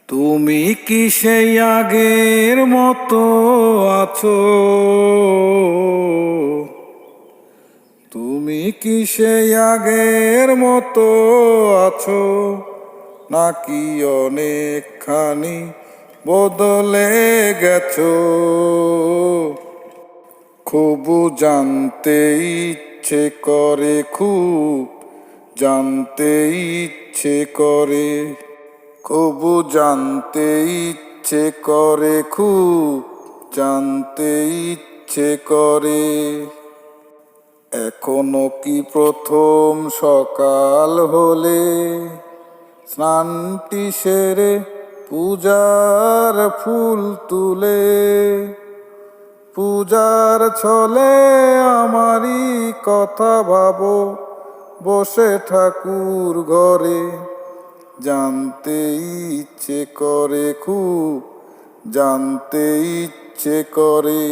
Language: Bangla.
তুমি কি সেই আগের মতো আছো? তুমি কি সেই আগের মতো আছো, নাকি অনেকখানি বদলে গেছো? খুব জানতে ইচ্ছে করে, খুব জানতে ইচ্ছে করে, খুব জানতে ইচ্ছে করে, খুব জানতে ইচ্ছে করে। এখনো কি প্রথম সকাল হলে স্নানটি সেরে পূজার ফুল তুলে, পূজার ছলে আমারই কথা ভাবো বসে ঠাকুর ঘরে? জানতে ইচ্ছে করে, খুব জানতে ইচ্ছে করে।